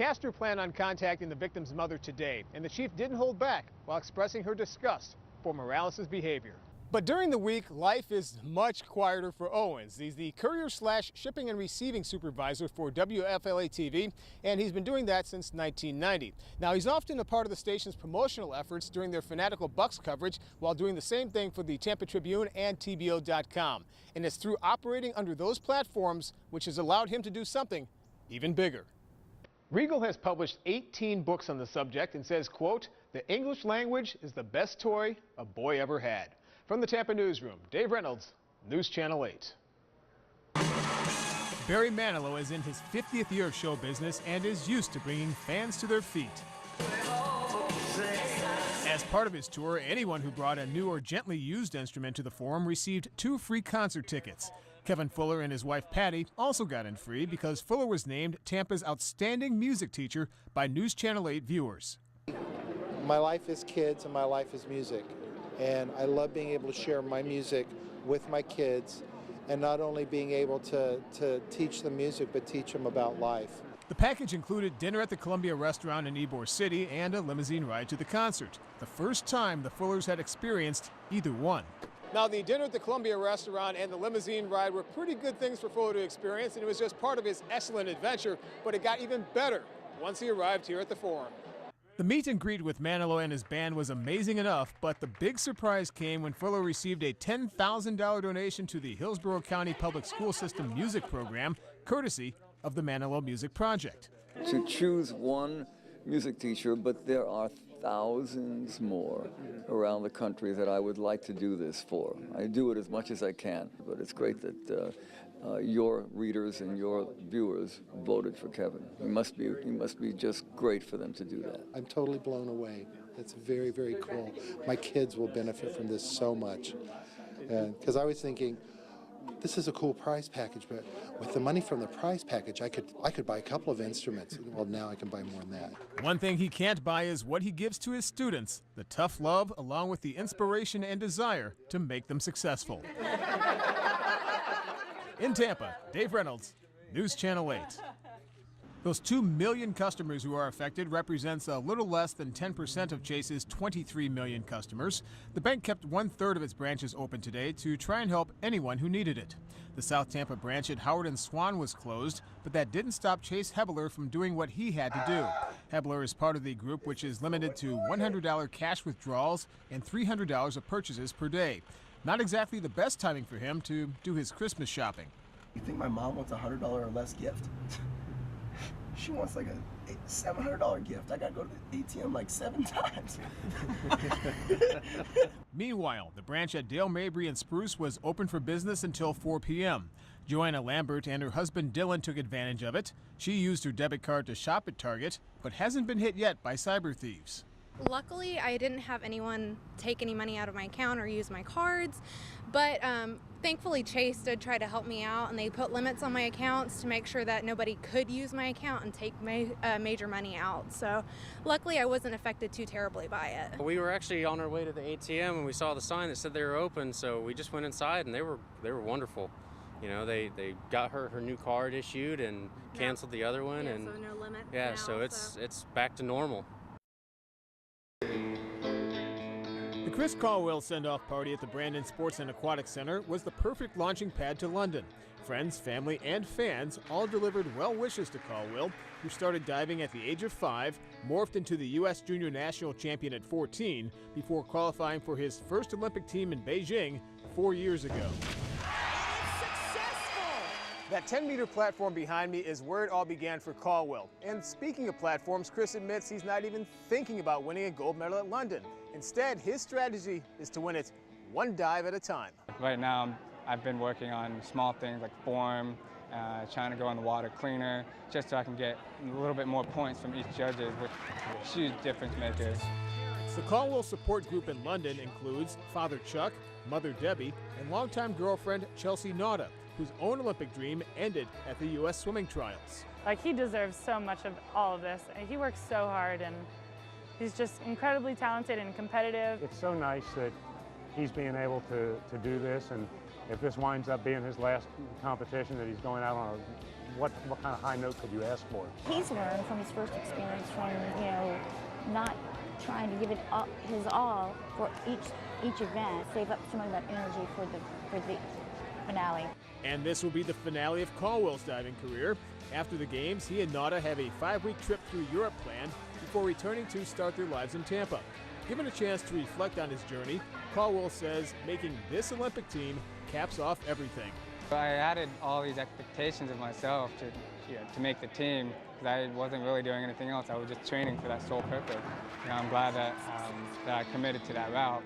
caster planned on contacting the victim's mother today, and the chief didn't hold back while expressing her disgust for Morales' behavior. But during the week, life is much quieter for Owens. He's the courier/shipping and receiving supervisor for WFLA TV, and he's been doing that since 1990. Now, he's often a part of the station's promotional efforts during their Fanatical Bucks coverage while doing the same thing for the Tampa Tribune and TBO.com. And it's through operating under those platforms which has allowed him to do something even bigger. Regal has published 18 books on the subject and says, quote, "The English language is the best toy a boy ever had." From the Tampa newsroom, Dave Reynolds, News Channel 8. Barry Manilow is in his 50th year of show business and is used to bringing fans to their feet. As part of his tour, anyone who brought a new or gently used instrument to the Forum received 2 free concert tickets. Kevin Fuller and his wife Patty also got in free because Fuller was named Tampa's Outstanding Music Teacher by News Channel 8 viewers. My life is kids and my life is music. And I love being able to share my music with my kids and not only being able to teach them music, but teach them about life. The package included dinner at the Columbia restaurant in Ybor City and a limousine ride to the concert, the first time the Fullers had experienced either one. Now, the dinner at the Columbia restaurant and the limousine ride were pretty good things for Fuller to experience, and it was just part of his excellent adventure, but it got even better once he arrived here at the Forum. The meet and greet with Manilow and his band was amazing enough, but the big surprise came when Fuller received a $10,000 donation to the Hillsborough County Public School System music program, courtesy of the Manilow Music Project. To choose one music teacher, but there are thousands more around the country that I would like to do this for. I do it as much as I can, but it's great that your readers and your viewers voted for Kevin. He must be just great for them to do that. I'm totally blown away. It's very, very cool. My kids will benefit from this so much. Because I was thinking, this is a cool prize package, but with the money from the prize package, I could buy a couple of instruments. Well, now I can buy more than that. One thing he can't buy is what he gives to his students, the tough love along with the inspiration and desire to make them successful. In Tampa, Dave Reynolds, News Channel 8. Those 2 million customers who are affected represents a little less than 10% of Chase's 23 million customers. The bank kept 1/3 of its branches open today to try and help anyone who needed it. The South Tampa branch at Howard and Swan was closed, but that didn't stop Chase Hebler from doing what he had to do. Hebler is part of the group which is limited to $100 cash withdrawals and $300 of purchases per day. Not exactly the best timing for him to do his Christmas shopping. You think my mom wants a $100 or less gift? She wants like a $700 gift. I gotta go to the ATM like 7 times. Meanwhile, the branch at Dale Mabry and Spruce was open for business until 4 p.m. Joanna Lambert and her husband Dylan took advantage of it. She used her debit card to shop at Target, but hasn't been hit yet by cyber thieves. Luckily, I didn't have anyone take any money out of my account or use my cards, but thankfully Chase did try to help me out, and they put limits on my accounts to make sure that nobody could use my account and take major money out. So luckily I wasn't affected too terribly by it. We were actually on our way to the ATM and we saw the sign that said they were open, so we just went inside and they were wonderful. You know, they got her new card issued and canceled the other one, yeah, and so no limit yeah, now, so it's back to normal. The Chris Caldwell send-off party at the Brandon Sports and Aquatic Center was the perfect launching pad to London. Friends, family, and fans all delivered well wishes to Caldwell, who started diving at the age of 5, morphed into the U.S. Junior National Champion at 14, before qualifying for his first Olympic team in Beijing 4 years ago. That 10-meter platform behind me is where it all began for Caldwell. And speaking of platforms, Chris admits he's not even thinking about winning a gold medal at London. Instead, his strategy is to win it one dive at a time. Right now, I've been working on small things like form, trying to go in the water cleaner, just so I can get a little bit more points from each judges, which are huge difference makers. The Caldwell support group in London includes Father Chuck, Mother Debbie, and longtime girlfriend Chelsea Nauta, whose own Olympic dream ended at the U.S. swimming trials. Like, he deserves so much of all of this. He works so hard, and he's just incredibly talented and competitive. It's so nice that he's being able to do this, and if this winds up being his last competition, that he's going out on a what kind of high note could you ask for? He's learned from his first experience from, not trying to give it his all for each event, save up some of that energy for the finale. And this will be the finale of Caldwell's diving career. After the games, he and Nada have a 5-week trip through Europe planned before returning to start their lives in Tampa. Given a chance to reflect on his journey, Caldwell says making this Olympic team caps off everything. I added all these expectations of myself to make the team, because I wasn't really doing anything else. I was just training for that sole purpose. I'm glad that I committed to that route.